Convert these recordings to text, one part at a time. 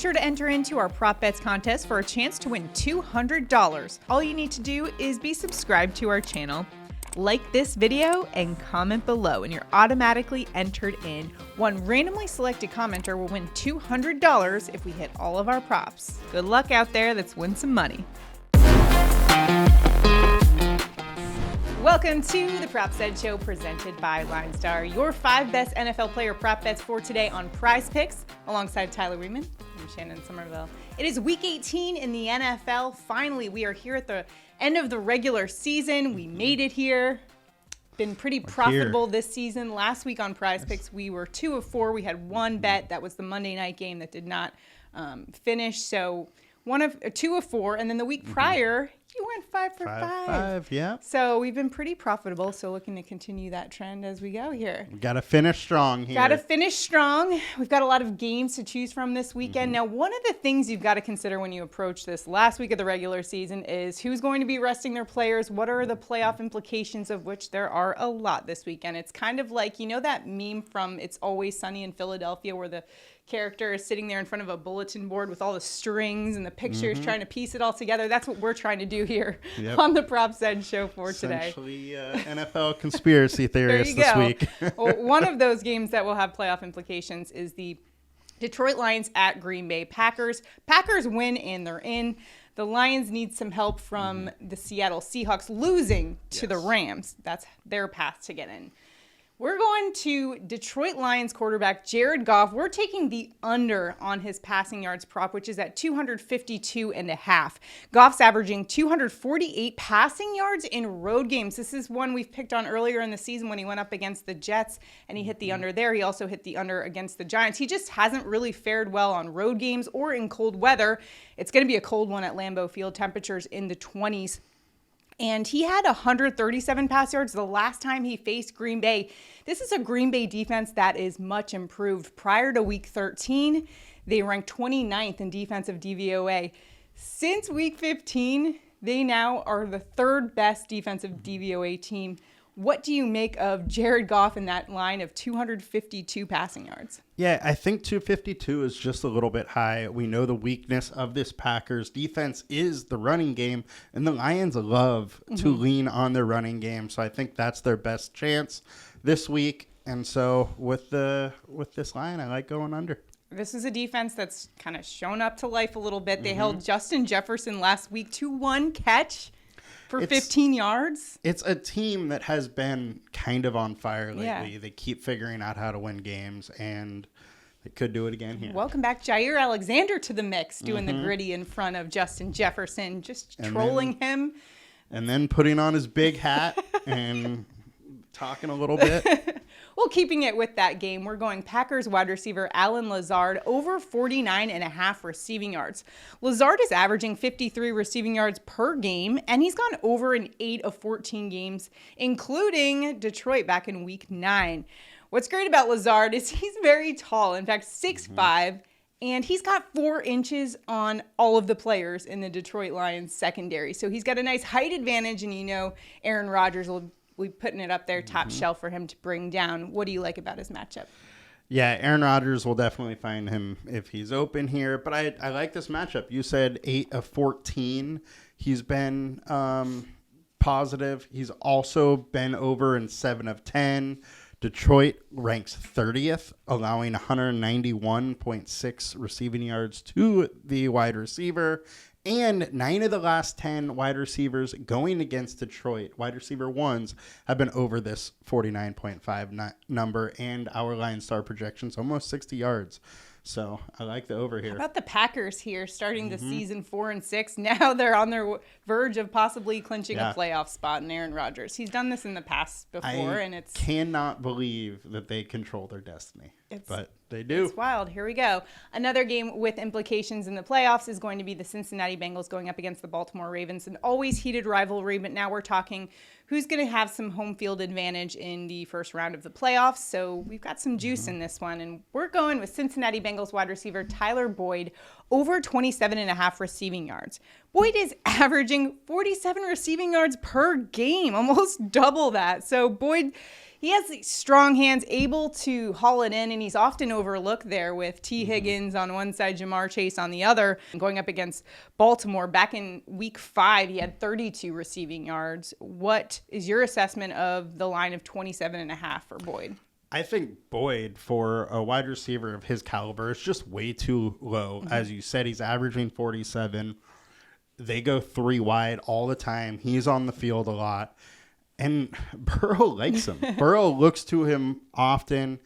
sure to enter into our Prop Bets contest for a chance to win $200. All you need to do is be subscribed to our channel, like this video, and comment below, and you're automatically entered in. One randomly selected commenter will win $200 if we hit all of our props. Good luck out there. Let's win some money. Welcome to the Prop Bet Show presented by LineStar, your 5 best NFL player prop bets for today on PrizePicks, alongside Tyler Wiemann and Shannon, Sommerville. It is week 18 in the NFL. Finally, we are here at the end of the regular season. We made it here. Been pretty profitable this season. Last week on PrizePicks, we were 2 of 4. We had one bet. That was the Monday night game that did not finish. So 2 of 4. And then the week prior, you went 5 for 5. Yeah. So we've been pretty profitable. So looking to continue that trend as we go here. We got to finish strong here. Got to finish strong. We've got a lot of games to choose from this weekend. Now, one of the things you've got to consider when you approach this last week of the regular season is who's going to be resting their players. What are the playoff implications, of which there are a lot this weekend? It's kind of like, you know, that meme from It's Always Sunny in Philadelphia where the character is sitting there in front of a bulletin board with all the strings and the pictures trying to piece it all together. That's what we're trying to do here on the Prop Bet Show for today. Essentially, NFL conspiracy theorists this week. Well, one of those games that will have playoff implications is the Detroit Lions at Green Bay Packers. Packers win and they're in. The Lions need some help from the Seattle Seahawks losing to the Rams. That's their path to get in. We're going to Detroit Lions quarterback Jared Goff. We're taking the under on his passing yards prop, which is at 252.5. Goff's averaging 248 passing yards in road games. This is one we've picked on earlier in the season when he went up against the Jets and he hit the under there. He also hit the under against the Giants. He just hasn't really fared well on road games or in cold weather. It's going to be a cold one at Lambeau Field, temperatures in the 20s. And he had 137 pass yards the last time he faced Green Bay. This is a Green Bay defense that is much improved. Prior to week 13, they ranked 29th in defensive DVOA. Since week 15, they now are the 3rd best defensive DVOA team. What do you make of Jared Goff in that line of 252 passing yards? Yeah, I think 252 is just a little bit high. We know the weakness of this Packers defense is the running game, and the Lions love to lean on their running game. So I think that's their best chance this week. And so with this line, I like going under. This is a defense that's kind of shown up to life a little bit. They held Justin Jefferson last week to 1 catch for 15 yards. It's a team that has been kind of on fire lately. Yeah. They keep figuring out how to win games, and they could do it again here. Welcome back Jair Alexander to the mix, doing the gritty in front of Justin Jefferson, just trolling him. And then putting on his big hat and talking a little bit. Well, keeping it with that game, we're going Packers wide receiver Allen Lazard over 49.5 receiving yards. Lazard is averaging 53 receiving yards per game, and he's gone over in 8 of 14 games, including Detroit back in week 9. What's great about Lazard is he's very tall, in fact, 6'5", and he's got 4 inches on all of the players in the Detroit Lions secondary. So he's got a nice height advantage, and you know Aaron Rodgers will be putting it up there top shelf for him to bring down. What do you like about his matchup? Yeah, Aaron Rodgers will definitely find him if he's open here. But I like this matchup. You said 8 of 14. He's been positive. He's also been over in 7 of 10. Detroit ranks 30th, allowing 191.6 receiving yards to the wide receiver. And 9 of the last 10 wide receivers going against Detroit, wide receiver ones, have been over this 49.5 number, and our LineStar projections almost 60 yards. So I like the over here. How about the Packers here starting the season 4-6? Now they're on their verge of possibly clinching a playoff spot in Aaron Rodgers. He's done this in the past before, and it's cannot believe that they control their destiny. But they do. It's wild. Here we go. Another game with implications in the playoffs is going to be the Cincinnati Bengals going up against the Baltimore Ravens. An always heated rivalry, but now we're talking who's going to have some home field advantage in the first round of the playoffs. So we've got some juice in this one, and we're going with Cincinnati Bengals wide receiver Tyler Boyd over 27.5 receiving yards. Boyd is averaging 47 receiving yards per game, almost double that. So Boyd, he has these strong hands, able to haul it in, and he's often overlooked there with T. Higgins on one side, Jamar Chase on the other. Going up against Baltimore, back in week 5, he had 32 receiving yards. What is your assessment of the line of 27.5 for Boyd? I think Boyd, for a wide receiver of his caliber, is just way too low. As you said, he's averaging 47. They go 3 wide all the time. He's on the field a lot. And Burrow likes him. Burrow looks to him often.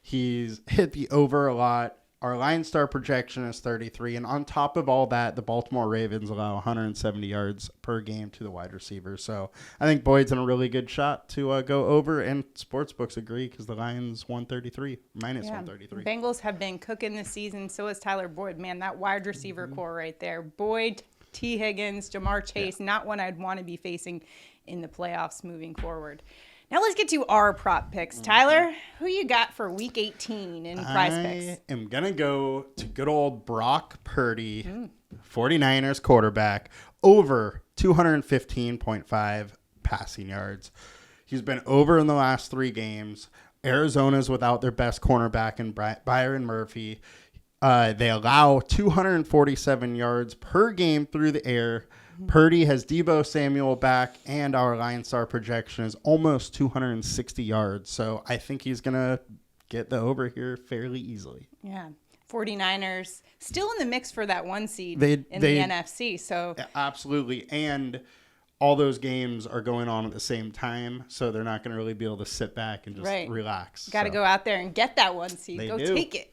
He's hit the over a lot. Our LineStar projection is 33. And on top of all that, the Baltimore Ravens allow 170 yards per game to the wide receiver. So I think Boyd's in a really good shot to go over. And sportsbooks agree because the line's 133, minus 133. Bengals have been cooking this season. So is Tyler Boyd. Man, that wide receiver core right there. Boyd, T. Higgins, Jamar Chase, not one I'd want to be facing in the playoffs moving forward. Now let's get to our prop picks. Tyler, who you got for Week 18 in PrizePicks? I am going to go to good old Brock Purdy, 49ers quarterback, over 215.5 passing yards. He's been over in the last 3 games. Arizona's without their best cornerback in Byron Murphy. They allow 247 yards per game through the air. Purdy has Deebo Samuel back, and our LineStar projection is almost 260 yards. So I think he's going to get the over here fairly easily. Yeah. 49ers still in the mix for that 1 seed in the NFC. So absolutely. And all those games are going on at the same time, so they're not going to really be able to sit back and just relax. Got to go out there and get that 1 seed. Go take it.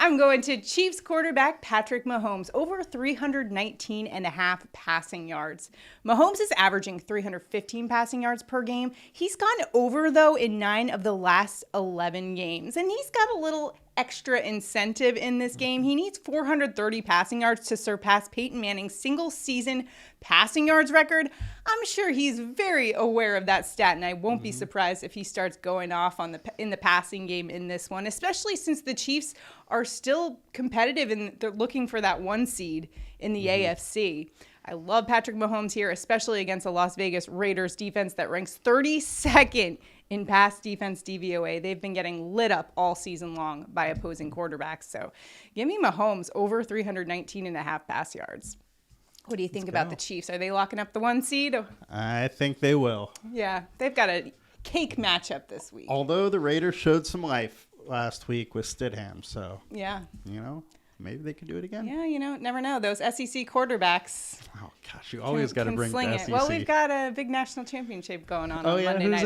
I'm going to Chiefs quarterback Patrick Mahomes, over 319.5 passing yards. Mahomes is averaging 315 passing yards per game. He's gone over, though, in 9 of the last 11 games. And he's got a little extra incentive in this game. He needs 430 passing yards to surpass Peyton Manning's single-season passing yards record. I'm sure he's very aware of that stat, and I won't be surprised if he starts going off in the passing game in this one, especially since the Chiefs are still competitive and they're looking for that 1 seed in the AFC. I love Patrick Mahomes here, especially against a Las Vegas Raiders defense that ranks 32nd in pass defense DVOA. They've been getting lit up all season long by opposing quarterbacks. So give me Mahomes over 319.5 pass yards. What do you think about the Chiefs? Are they locking up the 1 seed? I think they will. Yeah, they've got a cake matchup this week. Although the Raiders showed some life last week with Stidham, so yeah, maybe they could do it again. Yeah, never know. Those SEC quarterbacks. Oh gosh, you always got to bring the SEC. Well, we've got a big national championship going on Monday who's night.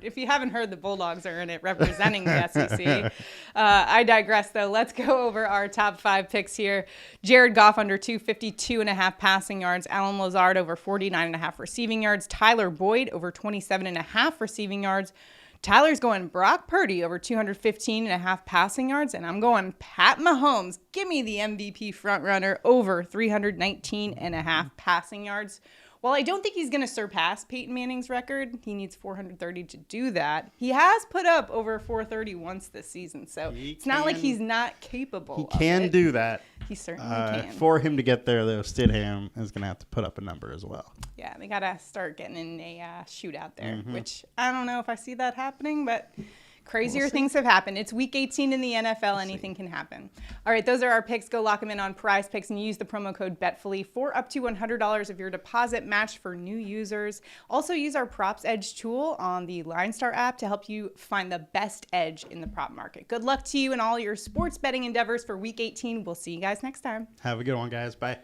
If you haven't heard, the Bulldogs are in it representing the SEC. I digress, though. Let's go over our top 5 picks here. Jared Goff under 252.5 passing yards. Alan Lazard over 49.5 receiving yards. Tyler Boyd over 27.5 receiving yards. Tyler's going Brock Purdy over 215.5 passing yards, and I'm going Pat Mahomes. Give me the MVP frontrunner over 319.5 passing yards. While I don't think he's going to surpass Peyton Manning's record, he needs 430 to do that. He has put up over 430 once this season, so it's not like he's not capable of it. He can do that. He certainly can. For him to get there, though, Stidham is going to have to put up a number as well. Yeah, they got to start getting in a shootout there, which I don't know if I see that happening, but crazier things have happened. It's Week 18 in the NFL. Anything can happen. All right, those are our picks. Go lock them in on PrizePicks and use the promo code BETFULLY for up to $100 of your deposit matched for new users. Also, use our Props Edge tool on the LineStar app to help you find the best edge in the prop market. Good luck to you in all your sports betting endeavors for Week 18. We'll see you guys next time. Have a good one, guys. Bye.